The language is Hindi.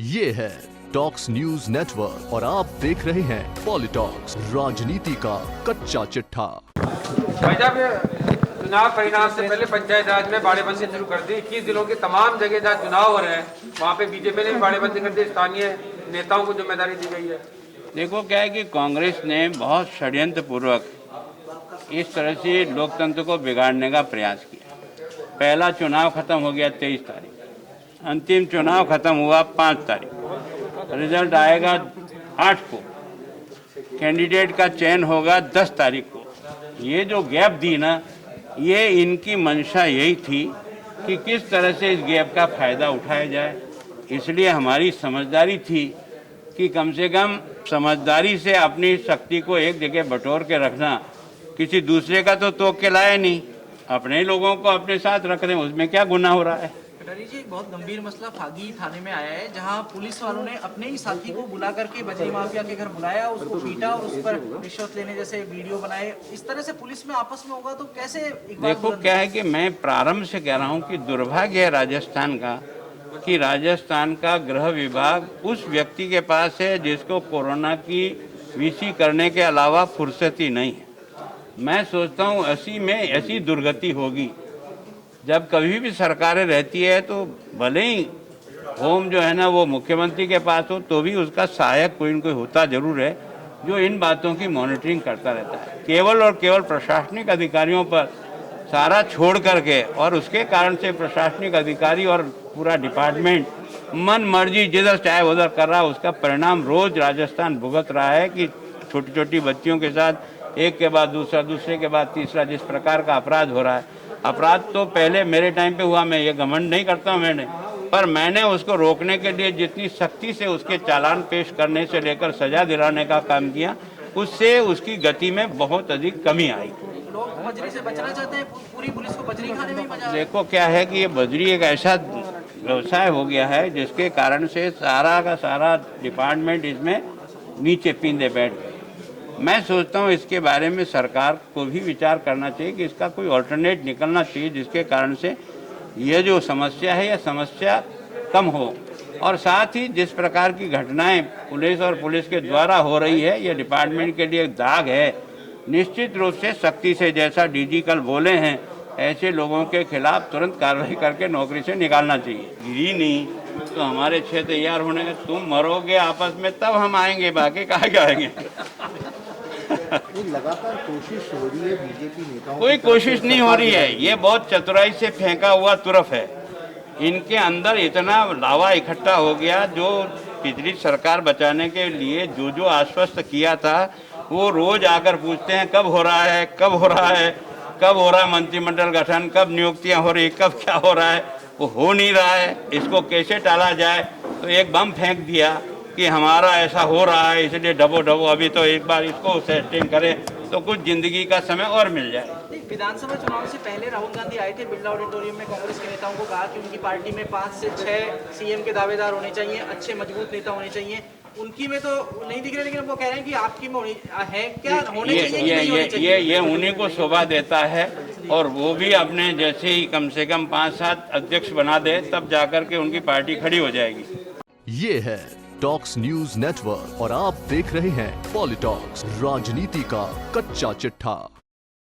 ये है टॉक्स न्यूज नेटवर्क और आप देख रहे हैं पॉलिटॉक्स, राजनीति का कच्चा चिट्ठा। चुनाव परिणाम से पहले पंचायत राज में बाड़ेबंदी शुरू कर दी। 21 जिलों के तमाम जगह जहाँ चुनाव हो रहे हैं वहाँ पे बीजेपी ने भी बाड़ेबंदी कर दी। स्थानीय नेताओं को जिम्मेदारी दी गई है। देखो क्या है कि कांग्रेस ने बहुत षड्यंत्र पूर्वक इस तरह से लोकतंत्र को बिगाड़ने का प्रयास किया। पहला चुनाव खत्म हो गया 23 तारीख, अंतिम चुनाव खत्म हुआ 5 तारीख, रिजल्ट आएगा 8 को, कैंडिडेट का चयन होगा 10 तारीख को। ये जो गैप दी ना, ये इनकी मंशा यही थी कि किस तरह से इस गैप का फ़ायदा उठाया जाए। इसलिए हमारी समझदारी थी कि कम से कम समझदारी से अपनी शक्ति को एक जगह बटोर के रखना, किसी दूसरे का तो तोड़ के लाए नहीं, अपने लोगों को अपने साथ रख रहे हैं, उसमें क्या गुनाह हो रहा है। कटारी जी, एक बहुत गंभीर मसला फागी थाने में आया है, जहां पुलिस वालों ने अपने ही साथी को बुला करके बजरी माफिया के घर बुलाया, उसको पीटा और उस पर रिश्वत लेने जैसे वीडियो बनाए। इस तरह से पुलिस में आपस में होगा तो कैसे? देखो क्या है कि मैं प्रारंभ से कह रहा हूँ कि दुर्भाग्य है राजस्थान का कि राजस्थान का गृह विभाग उस व्यक्ति के पास है जिसको कोरोना की वीसी करने के अलावा फुर्सत ही नहीं है। मैं सोचता हूँ ऐसी दुर्गति होगी जब कभी भी सरकारें रहती है तो भले ही होम जो है ना वो मुख्यमंत्री के पास हो तो भी उसका सहायक कोई न कोई होता जरूर है जो इन बातों की मॉनिटरिंग करता रहता है। केवल और केवल प्रशासनिक अधिकारियों पर सारा छोड़ करके और उसके कारण से प्रशासनिक अधिकारी और पूरा डिपार्टमेंट मन मर्जी जिधर चाहे उधर कर रहा है, उसका परिणाम रोज राजस्थान भुगत रहा है कि छोटी छोटी बच्चियों के साथ एक के बाद दूसरा, दूसरे के बाद तीसरा जिस प्रकार का अपराध हो रहा है। अपराध तो पहले मेरे टाइम पे हुआ, मैं ये घमंड नहीं करता हूँ पर मैंने उसको रोकने के लिए जितनी सख्ती से उसके चालान पेश करने से लेकर सजा दिलाने का काम किया, उससे उसकी गति में बहुत अधिक कमी आई। लोग बजरी से बचना चाहते हैं, पूरी पुलिस को बजरी खाने में मजा। देखो क्या है कि ये बजरी एक ऐसा व्यवसाय हो गया है जिसके कारण से सारा का सारा डिपार्टमेंट इसमें नीचे पींदे बैठ गए। मैं सोचता हूँ इसके बारे में सरकार को भी विचार करना चाहिए कि इसका कोई ऑल्टरनेट निकलना चाहिए जिसके कारण से यह जो समस्या है यह समस्या कम हो। और साथ ही जिस प्रकार की घटनाएं पुलिस और पुलिस के द्वारा हो रही है, यह डिपार्टमेंट के लिए दाग है। निश्चित रूप से सख्ती से, जैसा डीजी कल बोले हैं, ऐसे लोगों के खिलाफ तुरंत कार्रवाई करके नौकरी से निकालना चाहिए। गिरी नहीं तो हमारे 6 तैयार होने के, तुम मरोगे आपस में तब हम आएंगे, बाकी कहाँ आएंगे। लगातार कोशिश हो रही है बीजेपी नेताओं, कोई कोशिश नहीं हो रही है, ये बहुत चतुराई से फेंका हुआ तुरफ है। इनके अंदर इतना लावा इकट्ठा हो गया, जो पिछली सरकार बचाने के लिए जो जो आश्वस्त किया था वो रोज आकर पूछते हैं कब हो रहा है, कब हो रहा है, कब हो रहा है मंत्रिमंडल गठन, कब नियुक्तियां हो रही, कब क्या हो रहा है। वो हो नहीं रहा है, इसको कैसे टाला जाए। तो एक बम फेंक दिया कि हमारा ऐसा हो रहा है इसलिए डबो डबो, अभी तो एक बार इसको सेटिंग करें तो कुछ जिंदगी का समय और मिल जाए। विधानसभा चुनाव से पहले राहुल गांधी आए थे बिरला ऑडिटोरियम में, कांग्रेस के नेताओं को कहा कि उनकी पार्टी में 5 से 6 सीएम के दावेदार होने चाहिए, अच्छे मजबूत नेता होने चाहिए। उनकी में तो नहीं दिख रहे, लेकिन वो कह रहे हैं कि आपकी में है क्या, होने चाहिए। ये उन्हीं को शोभा देता है और वो भी अपने जैसे ही कम से कम 5-7 अध्यक्ष बना दे तब जाकर के उनकी पार्टी खड़ी हो जाएगी। ये है टॉक्स न्यूज नेटवर्क और आप देख रहे हैं पॉलिटॉक्स, राजनीति का कच्चा चिट्ठा।